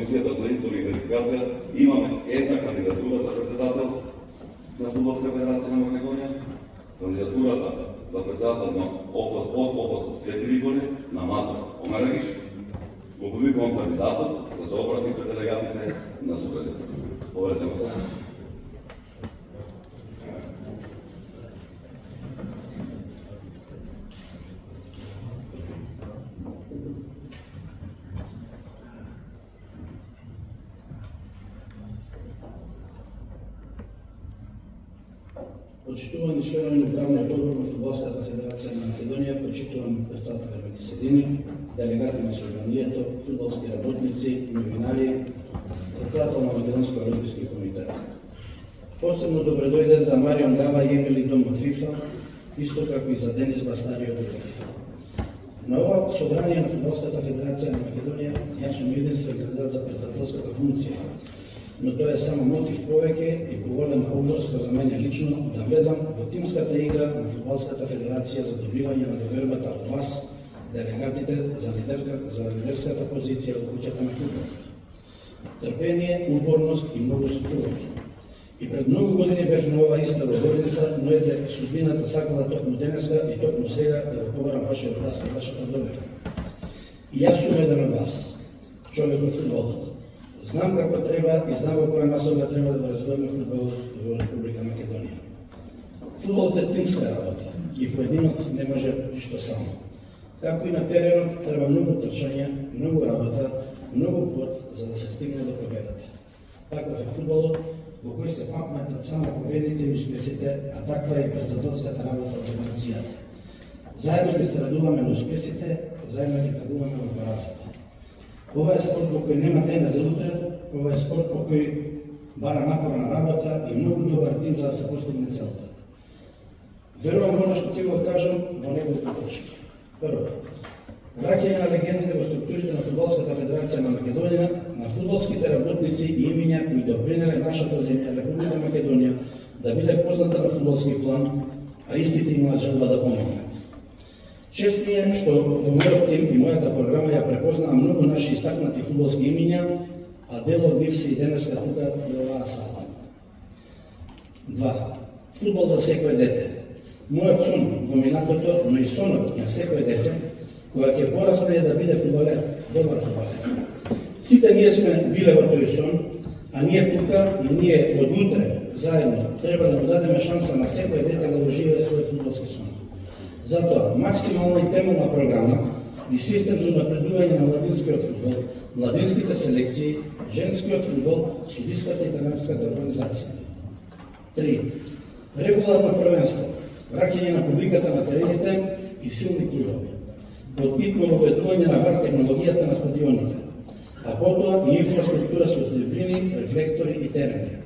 Комисијата за избор и верификација имаме една кандидатура за председател на Фудбалска федерација на Македонија. Кандидатурата за председател на ОФС Свети Ригоре на Маса Омерагиш. Го повикувам кандидатот да се обрати пред делегатите на собранието. Поверете го сега. Почитувани членови на Управниот одбор на Фудбалската федерација на Македонија, почитуван председател Метиседини, делегати на собранието, фудбалски работници, новинари, председател на Македонски олимписки комитет. Посебно добре дојде за Марион Гава и Емили Дом од ФИФА, исто како и за Денис Бастари од УЕФА. На ова собрание на Фудбалската федерација на Македонија, јас сум единствен кандидат за председателската функција, но тоа е само мотив повеќе и поголема обврска за мене лично да влезам во тимската игра на Фудбалската федерација за добивање на довербата од вас, делегатите, за лидерската позиција од куќата на фудбал. Трпение, упорност и многу стрување. И пред многу години бев на ова иста говорница, но ете судбината сакала токму денеска и токму сега да го побарам вашиот глас и вашата довера. И јас сум еден од вас, човек од фудбалот. Знам како треба и знам во која насока треба да го развиваме фудбалот во Република Македонија. Фудбалот е тимска работа и поединец не може ништо само. Како и на теренот треба многу трчање, многу работа, многу пот за да се стигне до победата. Таков е фудбалот во кој се памтат само победите и успесите, а таква е председателската работа од федерацијата. Заедно ги се радуваме на успесите, заедно ги тргуваме на поразите. Ова е спорт во кој нема ден за утре, ова е спорт во кој бара напорна работа и многу добар тим за да се постигне целта. Верувам во што ќе го кажам во неговите точки. Прво, враќање на легендите во структурите на Фудбалската федерација на Македонија, на фудбалските работници и имиња кои допринеле нашата земја, Република Македонија, да биде позната на фудбалски план, а истите имаат желба да помогнат. Чест ми е што во мојот тим и мојата програма ја препознаа многу наши истакнати фудбалски имиња, а дел од нив се и денеска тука во оваа сала. 2. Фудбал за секој дете. Мојот сон во минатото, но и сонот на секој дете, која ќе порасне е да биде фудбалер, добар фудбалер. Сите ние сме биле во тој сон, а ние тука и ние од утре заедно треба да му дадеме шанса на секој дете да го живее својот фудбалски сон. Затоа, максимална и темелна програма и систем за напредување на младинскиот фудбал, младинските селекции, женскиот фудбал, судиската и тренерската организација. 3. Регуларно првенство, враќање на публиката на терените и силни клубови. Подбитно воведување на вар технологијата на стадионите, а потоа и инфраструктура со трибини, рефлектори и терени.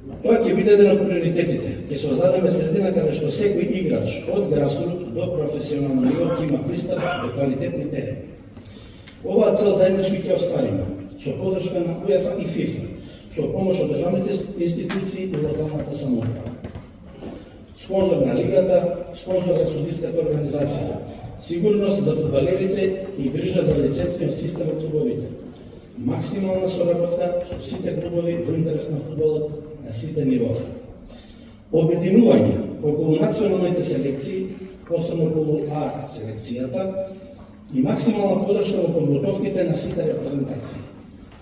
Тоа ќе биде еден од приоритетите. Ќе создадеме средина каде што секој играч од грасрут до професионално ниво ќе има пристап до квалитетни терени. Оваа цел заеднички ќе оствариме со поддршка на УЕФА и ФИФА, со помош од државните институции и локалната самоуправа. Спонзор на лигата, спонзор за судиската организација, сигурност за фудбалерите и грижа за лицензниот систем од клубовите. Максимална соработка со сите клубови во интерес на фудбалот на сите нивоа. Обединување околу националните селекции, посебно околу А селекцијата и максимална поддршка во подготовките на сите репрезентации.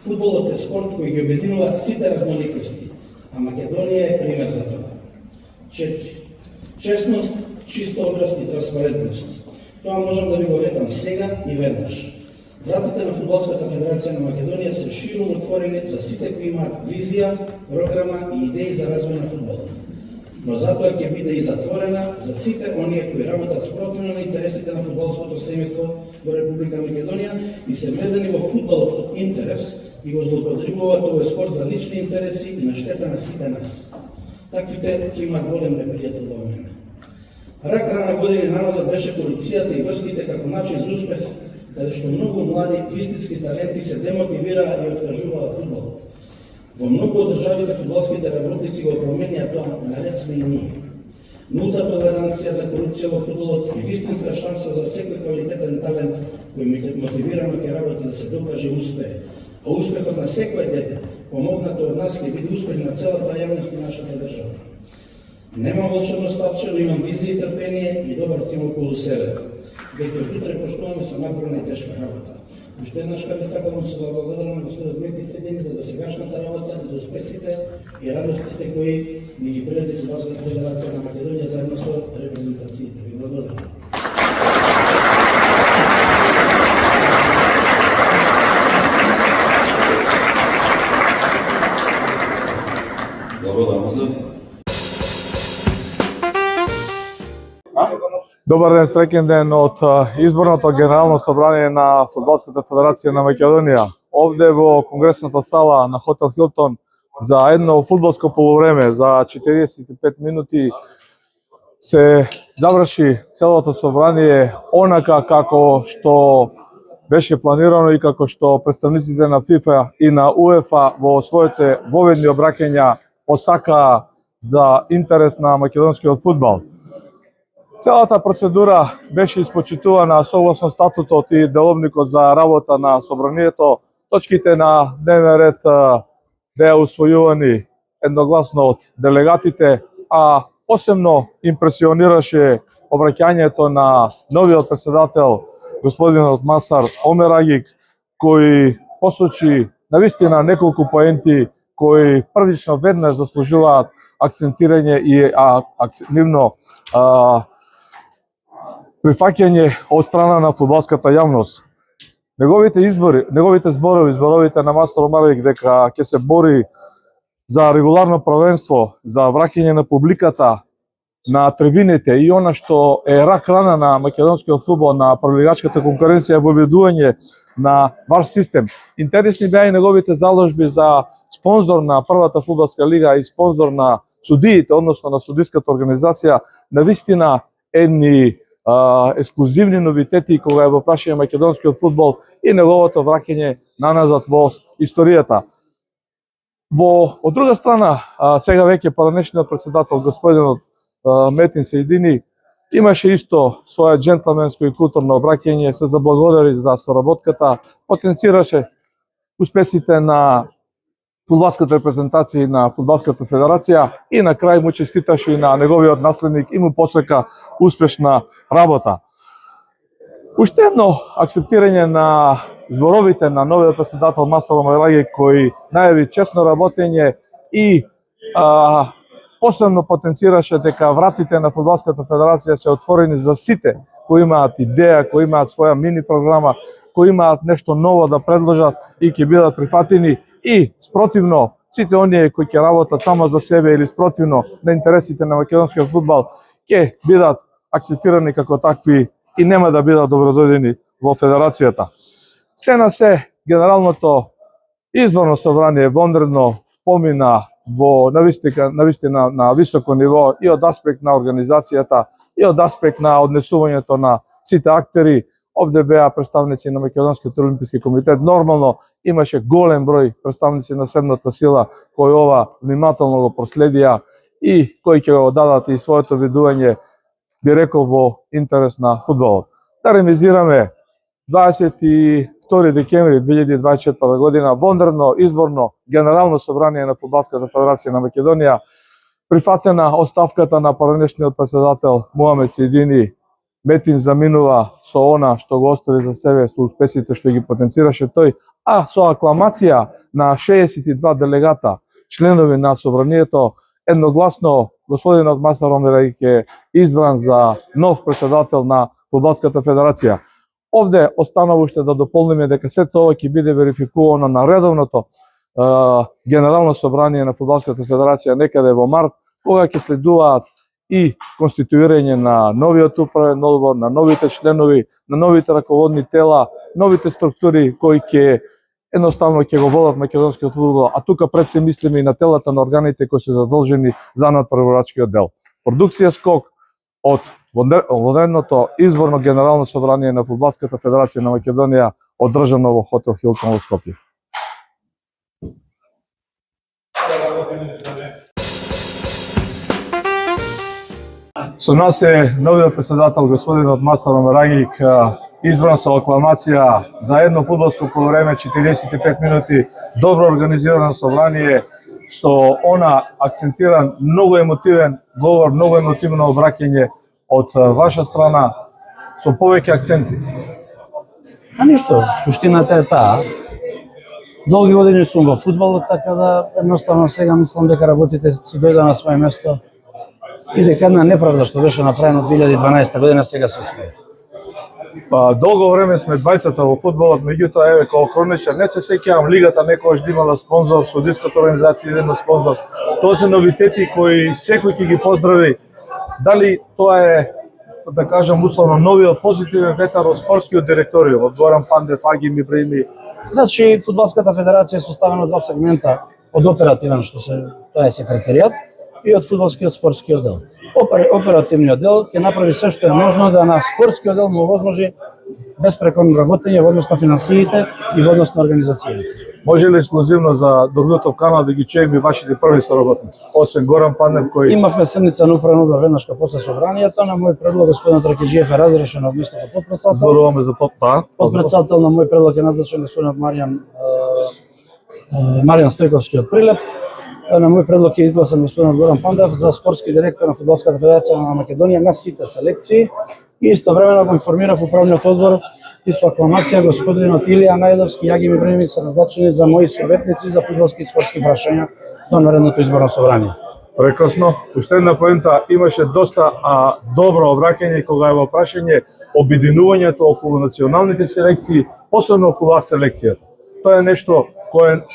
Фудбалот е спорт кој ги обединува сите разноликости, а Македонија е пример за тоа. 4. Честност, чист образ и транспарентност. Тоа можам да ви го ветам сега и веднаш. Вратите на Фудбалската федерација на Македонија се широко отворени за сите кои имаат визија, програма и идеи за развој на фудбалот. Но затоа ќе биде и затворена за сите оние кои работат спротивно на интересите на фудбалското семејство во Република Македонија и се врезани во фудбалот од интерес и го злоупотребуваат овој спорт за лични интереси и на штета на сите нас. Таквите ќе имаат голем непријател во мене. Рак рана години наназад беше корупцијата и врските како начин за успех, каде што многу млади вистински таленти се демотивираа и откажуваа фудбалот. Во многу од државите фудбалските работници го променија тоа, наред сме и ние. Нулта толеранција за корупција во фудбалот и вистинска шанса за секој квалитетен талент кој мотивирано ќе работи да се докаже и успее, А успехот на секое дете, помогнато од нас, ќе биде успех на целата јавност и нашата држава. Немам волшебно стапче, но имам визија и трпение и добар тим околу себе. Дека од утре почнуваме со напорна и тешка работа. Уште еднаш би сакам да се благодарам на господинот Метин Седини за досегашната работа, за успесите и радостите кои ни ги предаде Фудбалската федерација на Македонија заедно со репрезентациите. Ви благодарам. Благодарам се. Добар ден, среќен ден од изборното генерално собрание на Фудбалската федерација на Македонија. Овде во конгресната сала на Хотел Хилтон за едно фудбалско полувреме за 45 минути се заврши целото собрание онака како што беше планирано и како што представниците на ФИФА и на УЕФА во своите воведни обраќања посакаа за интерес на македонскиот фудбал. Целата процедура беше испочитувана согласно статутот и деловникот за работа на собранието. Точките на дневен ред беа усвојувани едногласно од делегатите, а посебно импресионираше обраќањето на новиот председател, господинот Масар Омерагик, кој посочи навистина неколку поенти кои првично веднаш заслужуваат акцентирање и нивно прифаќање од страна на фудбалската јавност. Неговите зборовите на Мастер Омерагик дека ќе се бори за регуларно првенство, за враќање на публиката на трибините и она што е рак рана на македонскиот фудбал, на првлигачката конкуренција, воведување на вар систем. Интересни беа и неговите заложби за спонзор на првата фудбалска лига и спонзор на судиите, односно на судиската организација, навистина едни ексклузивни новитети кога е во прашање македонскиот фудбал и неговото враќање наназад во историјата. Од друга страна, сега веќе поранешниот председател, господинот Метин Седини, имаше исто своја джентлменско и културно обраќање, се заблагодари за соработката, потенцираше успесите на фудбалската репрезентација и на Фудбалската федерација и на крај му честиташе и на неговиот наследник и му посека успешна работа. Уште едно акцептирање на зборовите на новиот председател Мастер Омерагик, кој најави честно работење и посебно потенцираше дека вратите на Фудбалската федерација се отворени за сите кои имаат идеја, кои имаат своја мини програма, кои имаат нешто ново да предложат и ќе бидат прифатени, и спротивно сите оние кои ќе работат само за себе или спротивно на интересите на македонскиот фудбал ќе бидат акцептирани како такви и нема да бидат добродојдени во федерацијата. Се на се, генералното изборно собрание вонредно помина во навистина на високо ниво и од аспект на организацијата и од аспект на однесувањето на сите актери. Овде беа представници на Македонскиот олимписки комитет. Нормално имаше голем број представници на седмата сила кои ова внимателно го проследија и кои ќе го дадат и своето видување, би рекол, во интерес на фудбалот. Да ремизираме 22 декември 2024 година вонредно изборно генерално собрание на Фудбалската федерација на Македонија, прифатена оставката на поранешниот председател Муамед Седини. Метин заминува со она што го остави за себе, со успесите што ги потенцираше тој, а со акламација на 62 делегата, членови на собранието, едногласно господинот Мастер Омерагик е избран за нов председател на Фудбалската федерација. Овде останува уште да дополниме дека сето ова ќе биде верификувано на редовното генерално собрание на Фудбалската федерација некаде во март, кога ќе следуваат и конституирање на новиот управен одбор, на новите членови, на новите раководни тела, новите структури кои ќе едноставно ќе го водат македонскиот фудбал, а тука пред се мислиме и на телата на органите кои се задолжени за надпреварачкиот дел. Продукција скок од вонредното изборно генерално собрание на Фудбалската федерација на Македонија, одржано во Хотел Хилтон во Скопје. Со нас е новиот председател господинот Мастор Омарагик, избран со акламација за едно фудбалско полувреме 45 минути, добро организирано собрание со она акцентиран многу емотивен говор, многу емотивно обраќање од ваша страна со повеќе акценти. А ништо, суштината е таа. Долги години сум во фудбалот, така да едноставно сега мислам дека работите си дојде на свое место и дека една неправда што беше направена 2012 година сега се строи. Долго време сме двајцата во фудбалот, меѓутоа еве како хроничар не се сеќавам лигата некогаш да имала спонзор, судиската организација има спонзор. Тоа се новитети кои секој ќе ги поздрави. Дали тоа е, да кажам условно, новиот позитивен ветар од спортскиот директориум, од Горан Пандев, Агим Ибраими? Значи, Фудбалската федерација е составена од два сегмента, од оперативен, што се тоа е секретаријат, и од фудбалскиот спортскиот дел. Оперативниот дел ќе направи се што е можно да на спортскиот дел му возможи безпрекорно работење во однос на финансиите и во однос на организацијата. Може ли ексклузивно за Доброто канал да ги чуеме вашите први соработници? Освен Горан Пандев кој Имавме седница на управен одбор веднаш после собранието, на мој предлог господинот Ракеджиев е разрешен од местото потпредседател. зборуваме за потта. Потпредседател на мој предлог е назначен господинот Маријан Стојковски од Прилеп. На мој предлог е изгласен господинот Горан Пандев за спортски директор на Фудбалската федерација на Македонија на сите селекции. И истовремено го информирав управниот одбор и со акламација господинот Илија Најдовски и Агим Ибраими се назначени за мои советници за фудбалски и спортски прашања до наредното изборно собрание. Прекрасно. Уште една поента, имаше доста добро обраќање кога е во прашање обединувањето околу националните селекции, особено околу селекцијата. Тоа е нешто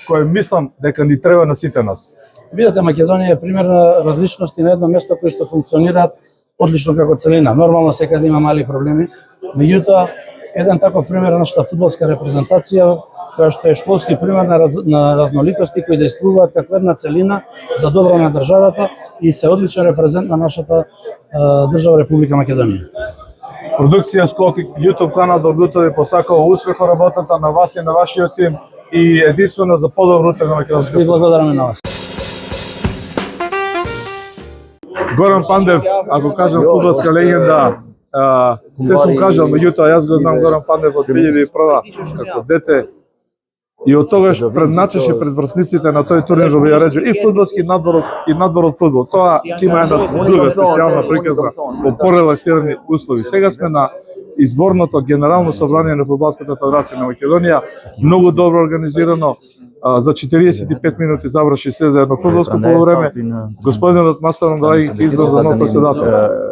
кое мислам дека ни треба на сите нас. Видете, Македонија е пример на различности на едно место кои што функционираат одлично како целина. Нормално секаде има мали проблеми, меѓутоа еден таков пример е нашата фудбалска репрезентација, која што е школски пример на разноликости кои действуваат како една целина за добро на државата и се одличен репрезент на нашата држава Република Македонија. Продукција Скок YouTube канал Доброто ви посакува успех во работата на вас и на вашиот тим и единствено за подобро утре на македонската. И благодараме на вас. Горан Пандев, ако кажам фудбалска легенда, се сум кажал, меѓутоа јас го знам Горан Пандев од 2001 како дете и од тогаш предначеше пред врсниците на тој турнир во Вијареџо и фудбалски и надвор од фудбал. Тоа ќе има една друга специјална приказна во порелаксирани услови. Сега сме на изворното генерално собрание на Фудбалската федерација на Македонија, многу добро организирано. За 45 минути заврши се за едно фудбалско полувреме. Господинот Мастор Омарагик избран за нов председател.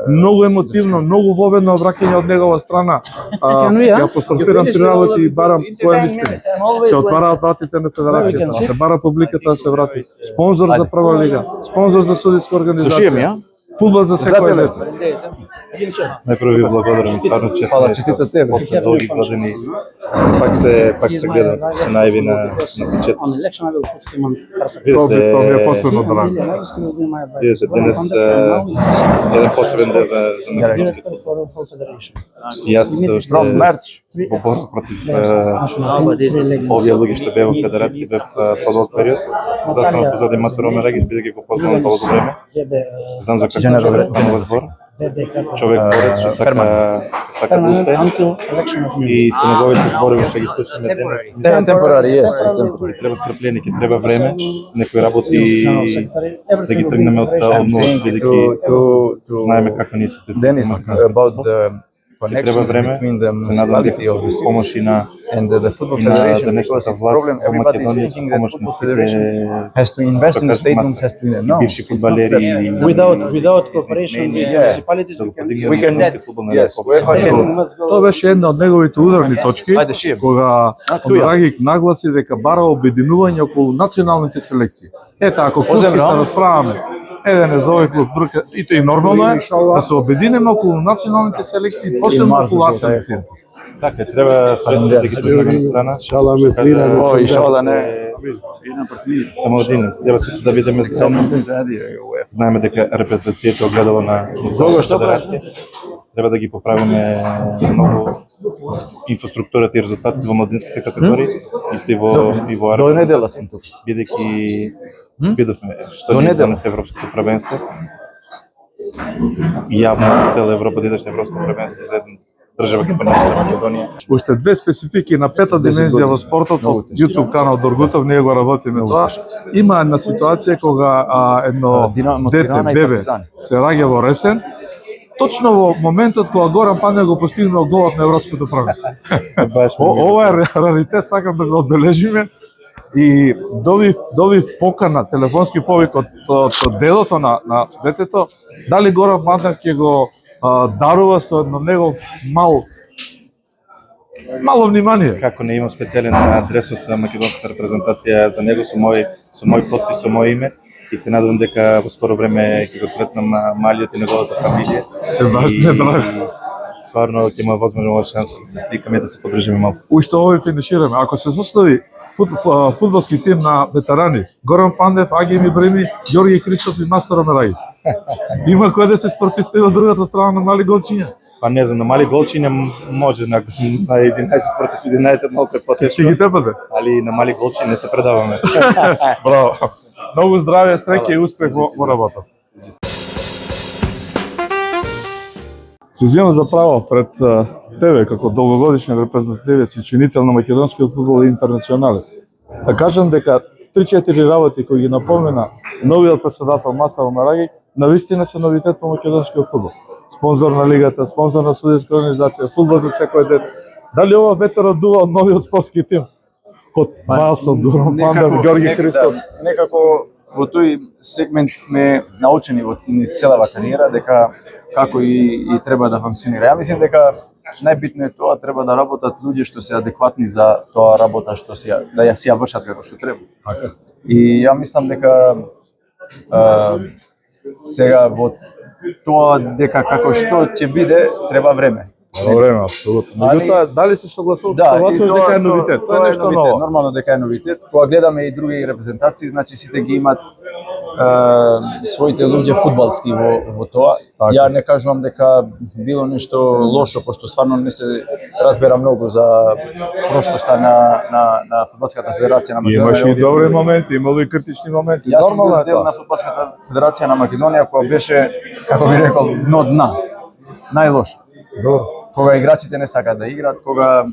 Многу емотивно, многу воведно обраќање од негова страна. Ја апострофирам три работи и барам која мисли. Се отвараат вратите на федерацијата, се бара публиката да се врати. Спонзор за прва лига, спонзор за судиска организација. Фудбал за секој дете. Најпрво ви благодарам и стварно честито тебе. После долги години пак се гледа, се најави на пичет. Тоа ми е посебно драго. Видите, денес еден посебен ден за македонскиот фудбал. И јас уште во борба против овие луѓе што беа во федерација бев подолг период. Застанав позади Мастор Омарагик, бидејќи го познавам долго време. Знам за какво човек станува збор. Човек борец што сака да успее и со неговите зборови што ги слушаме денес. Ќе треба стрпление, ќе треба време, некои работи да ги тргнеме од нова, бидејќи знаеме како ние сите ќе треба време, се надам дека со помош и на денешната власт во Македонија, со помош на сите бивши фудбалери. Without cooperation with municipalities, we can Тоа беше една од неговите ударни точки, кога Омарагик нагласи дека бара обединување околу националните селекции. Ета, ако клубски се расправаме, еден е за овој клуб, друг и тоа и нормално е да се обединеме околу националните селекции, посебно околу селекцијата. Така, треба советите да ги тргнеме на страна. Само один, треба сите да бидеме заедно. Знаеме дека репрезентацијата огледало на целата федерација. Треба да ги поправиме многу инфраструктурата и резултатите во младинските категории, исто и во армија. До недела сум тук. Бидејќи видовме што ни донесе Европското првенство. Јавно цела Европа да излече европско првенство за една држава како нашата Македонија. Уште две специфики на пета димензија во спортот од YouTube канал Доргутов, ние го работиме тоа. Има една ситуација кога едно дете, бебе, се раѓа во Ресен, точно во моментот кога Горан Пандев го постигнал голот на европското првенство. Ова е раритет, сакам да го одбележиме. И добив покана, телефонски повик од дедото на детето, дали Горан Пандев ќе го дарува со едно негов мало внимание. Како не имам специјален адресот на македонската репрезентација за него со мој подпис, со мој име и се надевам дека во скоро време ќе го сретнам малиот и неговата фамилија. Стварно ќе има возможност шанса да се сликаме и да се подржиме малку. Уште овој финишираме. Ако се состави фудбалски тим на ветерани, Горан Пандев, Агим Ибрими, Ѓорги Христов и Настор Омераги. Има кој да се спортисти од другата страна на мали голчиња? Па не знам, на мали голчиња може на 11 против 11 малку е потешко. Ќе ги тепате? Али на мали голчиња не се предаваме. Браво. Многу здравје, среќа и успех во работа. Се земам за право пред тебе како долгогодишен репрезентативец и чинител на македонскиот фудбал и интернационалец. Да кажам дека 3-4 работи кои ги напомена новиот председател Маса Омераги, навистина се новитет во македонскиот фудбал. Спонзор на лигата, спонзор на судијска организација, фудбал за секој дете. Дали ова ветер одува од новиот спортски тим? Од вас, од Горан Пандев, Ѓорги Христов? Некако во тој сегмент сме научени во низ целава кариера дека како и треба да функционира. Ја мислам дека најбитно е тоа, треба да работат луѓе што се адекватни за тоа работа што да ја си ја вршат како што треба. И ја мислам дека сега во тоа дека како што ќе биде, треба време. Време, апсолутно. Меѓутоа, дали се согласуваш дека е новитет? Тоа е нешто ново. Нормално дека е новитет. Кога гледаме и други репрезентации, значи сите ги имат своите луѓе фудбалски во тоа. Ја не кажувам дека било нешто лошо, пошто стварно не се разбера многу за прошлоста на фудбалската федерација на Македонија. Имаше и добри моменти, имало и критични моменти. Јас сум бил дел на фудбалската федерација на Македонија која беше, како би рекол, дно дна. Најлошо. Кога играчите не сакаат да играат, кога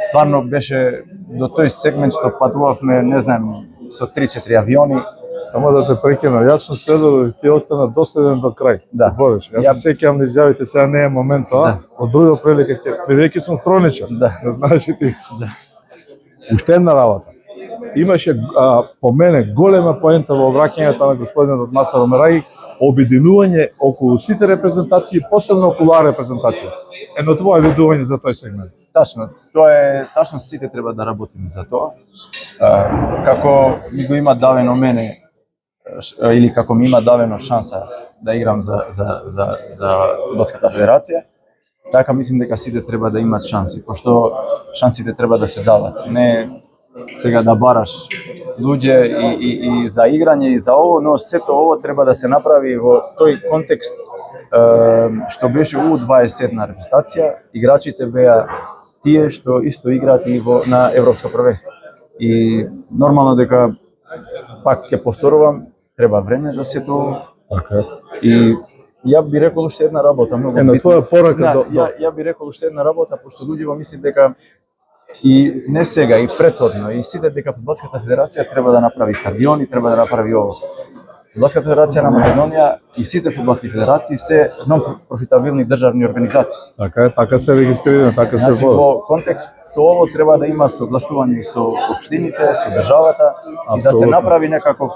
стварно беше до тој сегмент што патувавме, не знам, со 3-4 авиони. Само да те прекинам, јас сум следел и ти остана доследен до крај. Да. Се бориш. Јас се сеќавам на изјавите, сега не е момент тоа. Од друга прилика ќе, бидејќи сум хроничар. Да. Не знаеш и ти. Да. Уште една работа. Имаше по мене голема поента во обраќањето на господинот Маса Омераги, обединување околу сите репрезентации, посебно околу репрезентација. Едно твое видување за тој сегмент. Тачно, тоа е тачно, сите треба да работиме за тоа. Како ми го има давено мене или како ми има давено шанса да играм за фудбалската федерација, така мислам дека сите треба да имат шанси, пошто шансите треба да се дават. Не сега да бараш луѓе и за играње и за ово, но сето ово треба да се направи во тој контекст што беше U21 репрезентација, играчите беа тие што исто играат и на европско првенство. И нормално дека, пак ќе повторувам, треба време за сето ово. И ја би рекол уште една работа, многу битна. Твоја порака ја би рекол уште една работа, пошто луѓето мислат дека и не сега, и претhodно, и сите дека фудбалската федерација треба да направи стадиони, треба да направи ово. Фудбалската федерација на Македонија и сите фудбалски федерации се нон-профитабилни државни организации. Така се регистрира, така се Значи, во контекст со ово треба да има согласување со општините, со државата и да се направи некаков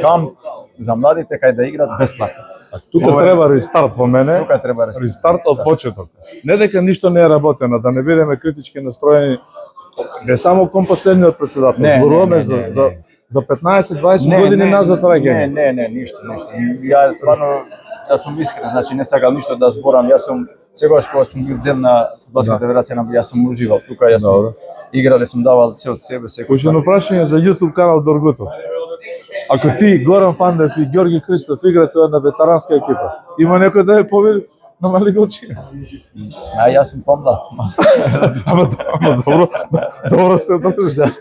камп за младите кај да играат бесплатно. Тука треба рестарт по мене. Тука треба рестарт. Рестарт од почеток. Не дека ништо не е работено, да не бидеме критички настроени. Не само кон последниот председател, зборуваме за 15-20 години назад враќање. Не, ништо. Ја стварно да сум искрен, значи не сакам ништо да зборам. Јас сум сегаш кога сум бил дел на фудбалската федерација, јас сум уживал тука, јас сум играл, сум давал се од себе, секој. Уште едно прашање за YouTube канал Доргутов. Ако ти, Горан Пандев и Ѓорги Христов играте на ветеранска екипа, има некој да е победи на мали голчиња? Јас сум помлад. Ама добро сте дојдеш.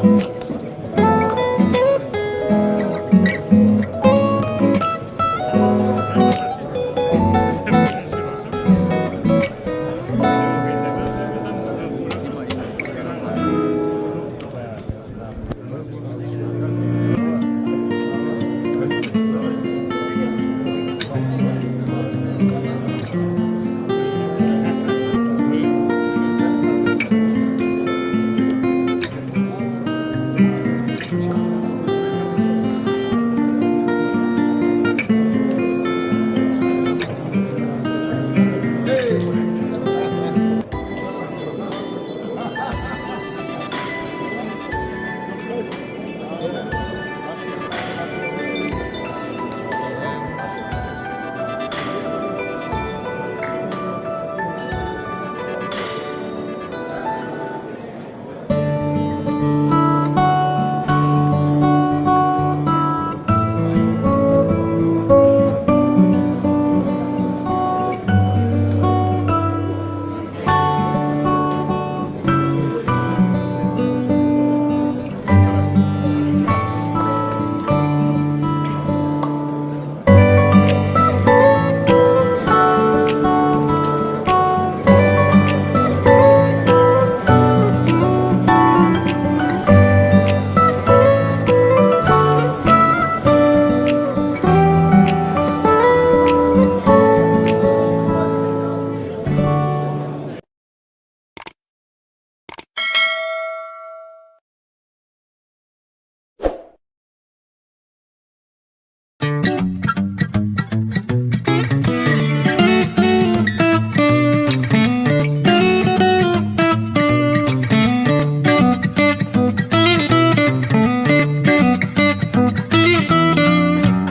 Hvala.